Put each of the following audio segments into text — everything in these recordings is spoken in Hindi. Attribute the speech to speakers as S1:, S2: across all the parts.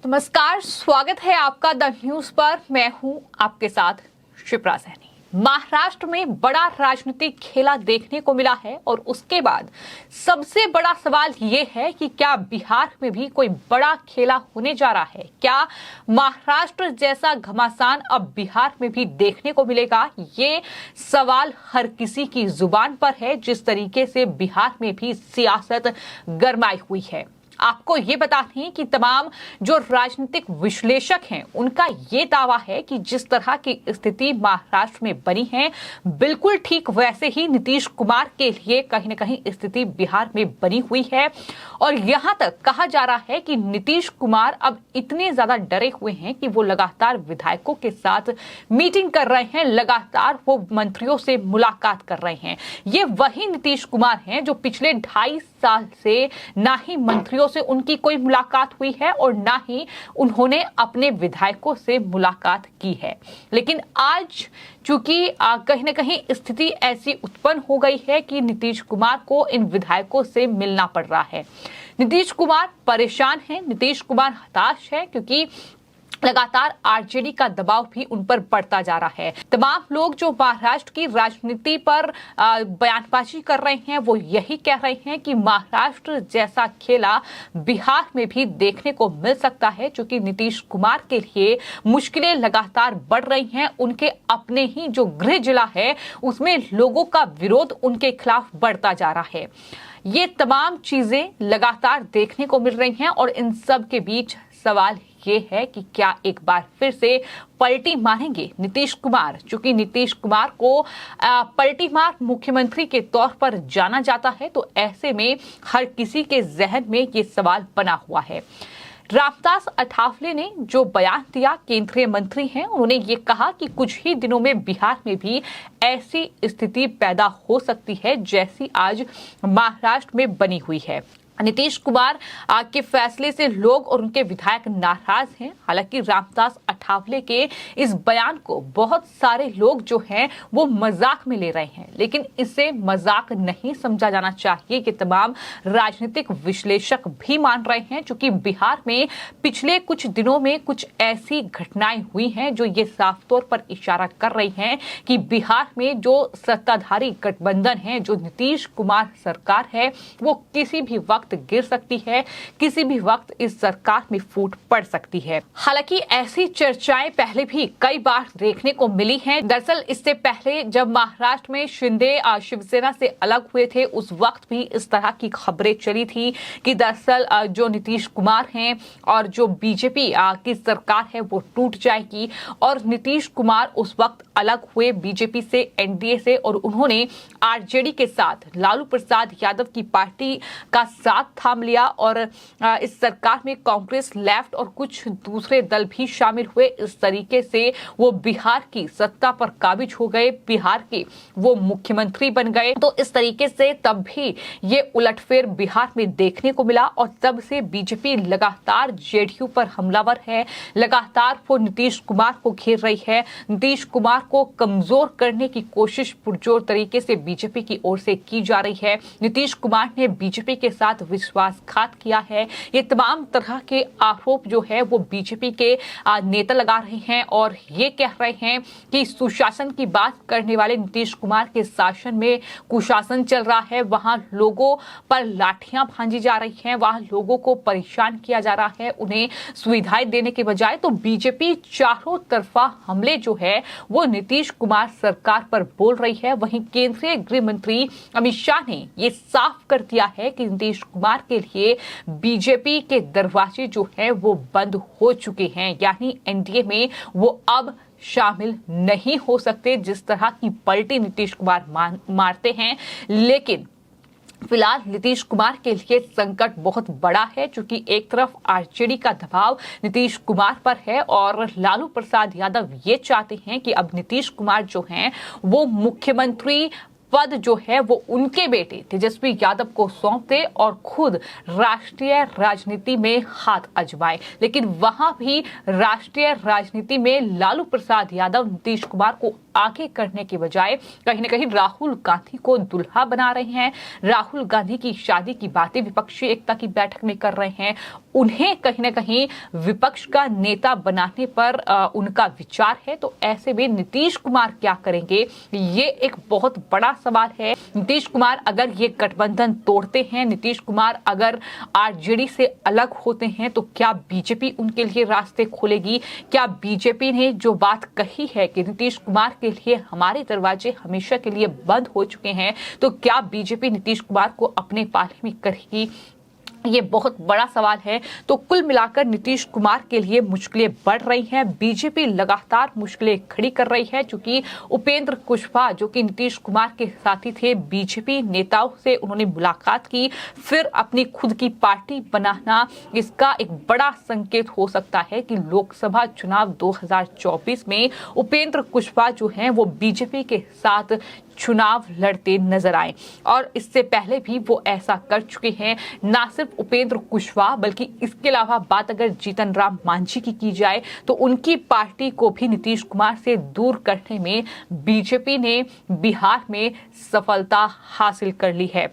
S1: नमस्कार, स्वागत है आपका द न्यूज पर। मैं हूं आपके साथ शिप्रा सैनी। महाराष्ट्र में बड़ा राजनीतिक खेला देखने को मिला है और उसके बाद सबसे बड़ा सवाल ये है कि क्या बिहार में भी कोई बड़ा खेला होने जा रहा है? क्या महाराष्ट्र जैसा घमासान अब बिहार में भी देखने को मिलेगा? ये सवाल हर किसी की जुबान पर है। जिस तरीके से बिहार में भी सियासत गरमाई हुई है, आपको ये बता दें कि तमाम जो राजनीतिक विश्लेषक हैं उनका ये दावा है कि जिस तरह की स्थिति महाराष्ट्र में बनी है, बिल्कुल ठीक वैसे ही नीतीश कुमार के लिए कहीं न कहीं स्थिति बिहार में बनी हुई है। और यहां तक कहा जा रहा है कि नीतीश कुमार अब इतने ज्यादा डरे हुए हैं कि वो लगातार विधायकों के साथ मीटिंग कर रहे हैं, लगातार वो मंत्रियों से मुलाकात कर रहे हैं। ये वही नीतीश कुमार हैं जो पिछले 2.5 साल से ना ही मंत्रियों से उनकी कोई मुलाकात हुई है और ना ही उन्होंने अपने विधायकों से मुलाकात की है। लेकिन आज चूंकि कहीं ना कहीं स्थिति ऐसी उत्पन्न हो गई है कि नीतीश कुमार को इन विधायकों से मिलना पड़ रहा है। नीतीश कुमार परेशान हैं, नीतीश कुमार हताश है, क्योंकि लगातार आरजेडी का दबाव भी उन पर बढ़ता जा रहा है। तमाम लोग जो महाराष्ट्र की राजनीति पर बयानबाजी कर रहे हैं वो यही कह रहे हैं कि महाराष्ट्र जैसा खेला बिहार में भी देखने को मिल सकता है, क्योंकि नीतीश कुमार के लिए मुश्किलें लगातार बढ़ रही हैं। उनके अपने ही जो गृह जिला है उसमें लोगों का विरोध उनके खिलाफ बढ़ता जा रहा है। ये तमाम चीजें लगातार देखने को मिल रही हैं और इन सब के बीच सवाल ये है कि क्या एक बार फिर से पलटी मारेंगे नीतीश कुमार? चूंकि नीतीश कुमार को पलटी मार मुख्यमंत्री के तौर पर जाना जाता है, तो ऐसे में हर किसी के जहन में ये सवाल बना हुआ है। रामदास अठावले ने जो बयान दिया, केंद्रीय मंत्री हैं, उन्होंने ये कहा कि कुछ ही दिनों में बिहार में भी ऐसी स्थिति पैदा हो सकती है जैसी आज महाराष्ट्र में बनी हुई है। नीतीश कुमार के फैसले से लोग और उनके विधायक नाराज हैं। हालांकि रामदास अठावले के इस बयान को बहुत सारे लोग जो हैं वो मजाक में ले रहे हैं, लेकिन इसे मजाक नहीं समझा जाना चाहिए। कि तमाम राजनीतिक विश्लेषक भी मान रहे हैं, क्योंकि बिहार में पिछले कुछ दिनों में कुछ ऐसी घटनाएं हुई हैं जो ये साफ तौर पर इशारा कर रही हैं कि बिहार में जो सत्ताधारी गठबंधन है, जो नीतीश कुमार सरकार है, वो किसी भी वक्त गिर सकती है, किसी भी वक्त इस सरकार में फूट पड़ सकती है। हालांकि ऐसी चर्चाएं पहले भी कई बार देखने को मिली हैं। दरअसल इससे पहले जब महाराष्ट्र में शिंदे शिवसेना से अलग हुए थे, उस वक्त भी इस तरह की खबरें चली थी कि दरअसल जो नीतीश कुमार हैं और जो बीजेपी की सरकार है वो टूट जाएगी। और नीतीश कुमार उस वक्त अलग हुए बीजेपी से, एनडीए से, और उन्होंने आरजेडी के साथ लालू प्रसाद यादव की पार्टी का साथ थाम लिया और इस सरकार में कांग्रेस, लेफ्ट और कुछ दूसरे दल भी शामिल हुए। इस तरीके से वो बिहार की सत्ता पर काबिज हो गए, बिहार के वो मुख्यमंत्री बन गए। तो इस तरीके से तब भी ये उलटफेर बिहार में देखने को मिला और तब से बीजेपी लगातार जेडीयू पर हमलावर है, लगातार वो नीतीश कुमार को घेर रही है। नीतीश कुमार को कमजोर करने की कोशिश पुरजोर तरीके से बीजेपी की ओर से की जा रही है। नीतीश कुमार ने बीजेपी के साथ विश्वासघात किया है। ये तमाम तरह के आरोप जो है वो बीजेपी के नेता लगा रहे हैं और ये कह रहे हैं कि सुशासन की बात करने वाले नीतीश कुमार के शासन में कुशासन चल रहा है, वहां लोगों पर लाठियां भांजी जा रही हैं, वहां लोगों को परेशान किया जा रहा है, उन्हें सुविधाएं देने के बजाय। तो बीजेपी चारों तरफा हमले जो है वो नीतीश कुमार सरकार पर बोल रही है। वहीं केंद्रीय गृह मंत्री अमित शाह ने ये साफ कर दिया है कि नीतीश कुमार के लिए बीजेपी के दरवाजे जो हैं वो बंद हो चुके हैं, यानी एनडीए में वो अब शामिल नहीं हो सकते। जिस तरह की पलटी नीतीश कुमार मारते हैं, लेकिन फिलहाल नीतीश कुमार के लिए संकट बहुत बड़ा है, क्योंकि एक तरफ आरजेडी का दबाव नीतीश कुमार पर है और लालू प्रसाद यादव ये चाहते हैं कि अब नीतीश कुमार जो हैं वो मुख्यमंत्री पद जो है वो उनके बेटे तेजस्वी यादव को सौंप दे और खुद राष्ट्रीय राजनीति में हाथ आजमाए। लेकिन वहां भी राष्ट्रीय राजनीति में लालू प्रसाद यादव नीतीश कुमार को आगे करने के बजाय कहीं ना कहीं राहुल गांधी को दुल्हा बना रहे हैं। राहुल गांधी की शादी की बातें विपक्षी एकता की बैठक में कर रहे हैं। उन्हें कहीं ना कहीं विपक्ष का नेता बनाने पर उनका विचार है। तो ऐसे में नीतीश कुमार क्या करेंगे, ये एक बहुत बड़ा सवाल है। नीतीश कुमार अगर ये गठबंधन तोड़ते हैं, नीतीश कुमार अगर आरजेडी से अलग होते हैं, तो क्या बीजेपी उनके लिए रास्ते खोलेगी? क्या बीजेपी ने जो बात कही है कि नीतीश कुमार के लिए हमारे दरवाजे हमेशा के लिए बंद हो चुके हैं, तो क्या बीजेपी नीतीश कुमार को अपने पाले में करेगी? ये बहुत बड़ा सवाल है। तो कुल मिलाकर नीतीश कुमार के लिए मुश्किलें बढ़ रही हैं। बीजेपी लगातार मुश्किलें खड़ी कर रही है, क्योंकि उपेंद्र कुशवाहा जो कि नीतीश कुमार के साथी थे, बीजेपी नेताओं से उन्होंने मुलाकात की, फिर अपनी खुद की पार्टी बनाना, इसका एक बड़ा संकेत हो सकता है कि लोकसभा चुनाव 2024 में उपेंद्र कुशवाहा जो हैं वो बीजेपी के साथ चुनाव लड़ते नजर आए। और इससे पहले भी वो ऐसा कर चुके हैं। ना सिर्फ उपेंद्र कुशवाहा बल्कि इसके अलावा बात अगर जीतन राम मांझी की जाए, तो उनकी पार्टी को भी नीतीश कुमार से दूर करने में बीजेपी ने बिहार में सफलता हासिल कर ली है।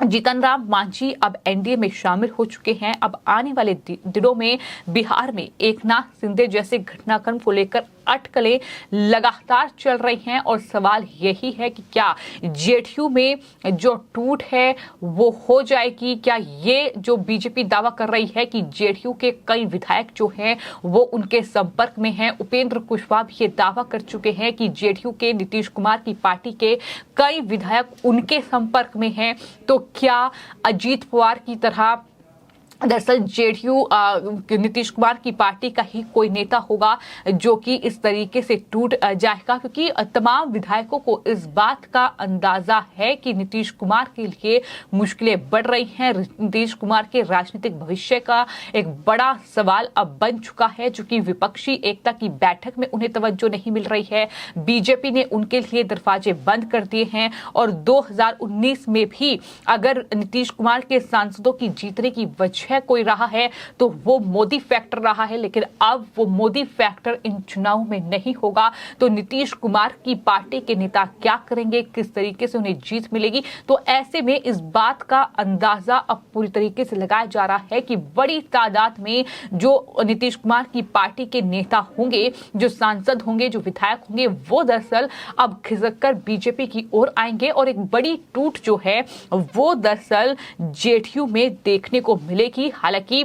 S1: जीतन राम मांझी अब एनडीए में शामिल हो चुके हैं। अब आने वाले दिनों में बिहार में एकनाथ शिंदे जैसे घटनाक्रम को लेकर अटकलें लगातार चल रही हैं, और सवाल यही है कि क्या जेडीयू में जो टूट है वो हो जाएगी? क्या ये जो बीजेपी दावा कर रही है कि जेडीयू के कई विधायक जो हैं वो उनके संपर्क में हैं, उपेंद्र कुशवाहा भी ये दावा कर चुके हैं कि जेडीयू के नीतीश कुमार की पार्टी के कई विधायक उनके संपर्क में हैं, तो क्या अजीत पवार की तरह दरअसल जेडीयू नीतीश कुमार की पार्टी का ही कोई नेता होगा जो कि इस तरीके से टूट जाएगा? क्योंकि तमाम विधायकों को इस बात का अंदाजा है कि नीतीश कुमार के लिए मुश्किलें बढ़ रही हैं। नीतीश कुमार के राजनीतिक भविष्य का एक बड़ा सवाल अब बन चुका है, जो कि विपक्षी एकता की बैठक में उन्हें तवज्जो नहीं मिल रही है। बीजेपी ने उनके लिए दरवाजे बंद कर दिए हैं, और 2019 में भी अगर नीतीश कुमार के सांसदों की जीतने की वजह कोई रहा है तो वो मोदी फैक्टर रहा है। लेकिन अब वो मोदी फैक्टर इन चुनावों में नहीं होगा। तो नीतीश कुमार की पार्टी के नेता क्या करेंगे, किस तरीके से उन्हें जीत मिलेगी? तो ऐसे में इस बात का अंदाजा अब पूरी तरीके से लगाया जा रहा है कि बड़ी तादाद में जो नीतीश कुमार की पार्टी के नेता होंगे, जो सांसद होंगे, जो विधायक होंगे, वो दरअसल अब खिसक कर बीजेपी की ओर आएंगे, और एक बड़ी टूट जो है वो दरअसल जेडीयू में देखने को मिलेगी। हालांकि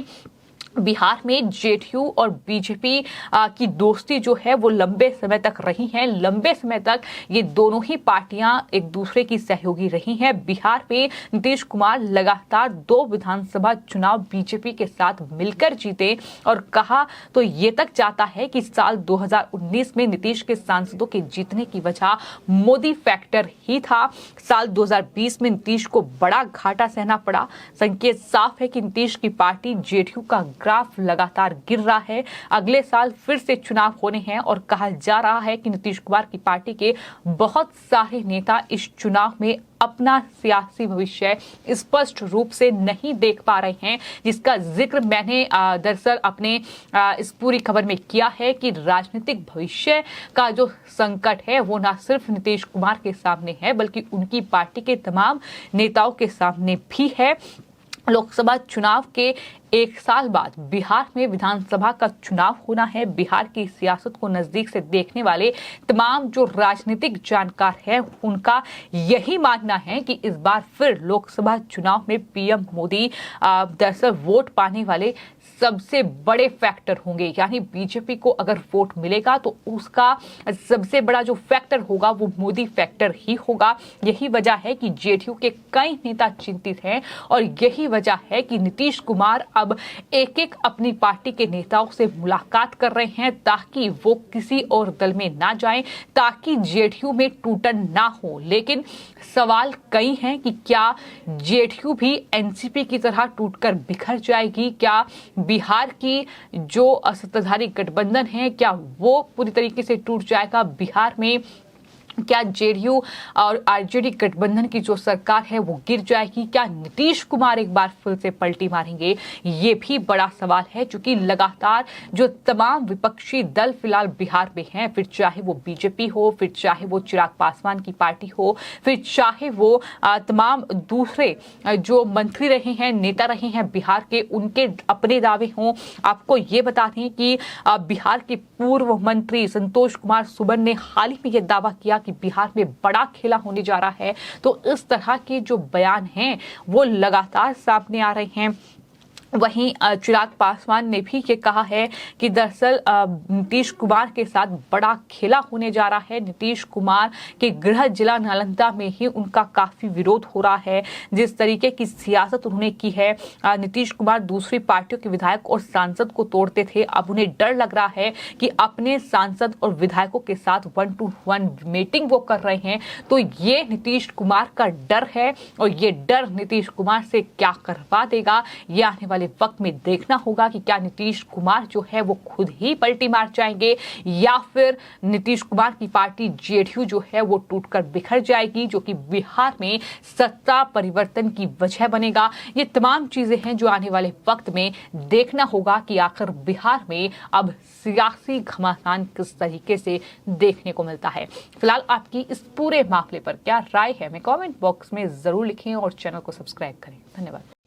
S1: बिहार में जेडीयू और बीजेपी की दोस्ती जो है वो लंबे समय तक रही है। लंबे समय तक ये दोनों ही पार्टियां एक दूसरे की सहयोगी रही हैं। बिहार में नीतीश कुमार लगातार 2 विधानसभा चुनाव बीजेपी के साथ मिलकर जीते, और कहा तो ये तक जाता है कि साल 2019 में नीतीश के सांसदों के जीतने की वजह मोदी फैक्टर ही था। साल 2020 में नीतीश को बड़ा घाटा सहना पड़ा। संकेत साफ है कि नीतीश की पार्टी जेडीयू का ग्राफ लगातार गिर रहा है। अगले साल फिर से चुनाव होने हैं, और कहा जा रहा है कि नीतीश कुमार की पार्टी के बहुत सारे नेता इस चुनाव में अपना सियासी भविष्य स्पष्ट रूप से नहीं देख पा रहे हैं, जिसका जिक्र मैंने दरअसल अपने इस पूरी खबर में किया है कि राजनीतिक भविष्य का जो संकट है वो ना सिर्फ नीतीश कुमार के सामने है, बल्कि उनकी पार्टी के तमाम नेताओं के सामने भी है। लोकसभा चुनाव के 1 साल बाद बिहार में विधानसभा का चुनाव होना है। बिहार की सियासत को नजदीक से देखने वाले तमाम जो राजनीतिक जानकार हैं, उनका यही मानना है कि इस बार फिर लोकसभा चुनाव में पीएम मोदी दरअसल वोट पाने वाले सबसे बड़े फैक्टर होंगे। यानी बीजेपी को अगर वोट मिलेगा तो उसका सबसे बड़ा जो फैक्टर होगा वो मोदी फैक्टर ही होगा। यही वजह है कि जेडीयू के कई नेता चिंतित हैं, और यही वजह है कि नीतीश कुमार अब एक एक अपनी पार्टी के नेताओं से मुलाकात कर रहे हैं, ताकि वो किसी और दल में ना जाएं, ताकि जेडीयू में टूटन ना हो। लेकिन सवाल कई हैं कि क्या जेडीयू भी एनसीपी की तरह टूटकर बिखर जाएगी? क्या बिहार की जो सत्ताधारी गठबंधन है, क्या वो पूरी तरीके से टूट जाएगा? बिहार में क्या जेडीयू और आरजेडी गठबंधन की जो सरकार है वो गिर जाएगी? क्या नीतीश कुमार एक बार फिर से पलटी मारेंगे? ये भी बड़ा सवाल है, क्योंकि लगातार जो तमाम विपक्षी दल फिलहाल बिहार में हैं, फिर चाहे वो बीजेपी हो, फिर चाहे वो चिराग पासवान की पार्टी हो, फिर चाहे वो तमाम दूसरे जो मंत्री रहे हैं, नेता रहे हैं बिहार के, उनके अपने दावे हों। आपको ये बता दें कि बिहार के पूर्व मंत्री संतोष कुमार सुमन ने हाल ही में यह दावा किया कि बिहार में बड़ा खेला होने जा रहा है। तो इस तरह के जो बयान हैं वो लगातार सामने आ रहे हैं। वहीं चिराग पासवान ने भी ये कहा है कि दरअसल नीतीश कुमार के साथ बड़ा खेला होने जा रहा है। नीतीश कुमार के गृह जिला नालंदा में ही उनका काफी विरोध हो रहा है। जिस तरीके की सियासत उन्होंने की है, नीतीश कुमार दूसरी पार्टियों के विधायक और सांसद को तोड़ते थे, अब उन्हें डर लग रहा है कि अपने सांसद और विधायकों के साथ 1-to-1 मीटिंग वो कर रहे हैं। तो ये नीतीश कुमार का डर है, और ये डर नीतीश कुमार से क्या करवा देगा, ये आने वाले वक्त में देखना होगा कि क्या नीतीश कुमार जो है वो खुद ही पलटी मार जाएंगे, या फिर नीतीश कुमार की पार्टी जेडीयू जो है वो टूटकर बिखर जाएगी, जो कि बिहार में सत्ता परिवर्तन की वजह बनेगा। ये तमाम चीजें हैं जो आने वाले वक्त में देखना होगा कि आखिर बिहार में अब सियासी घमासान किस तरीके से देखने को मिलता है। फिलहाल आपकी इस पूरे मामले पर क्या राय है, हमें कमेंट बॉक्स में जरूर लिखें और चैनल को सब्सक्राइब करें। धन्यवाद।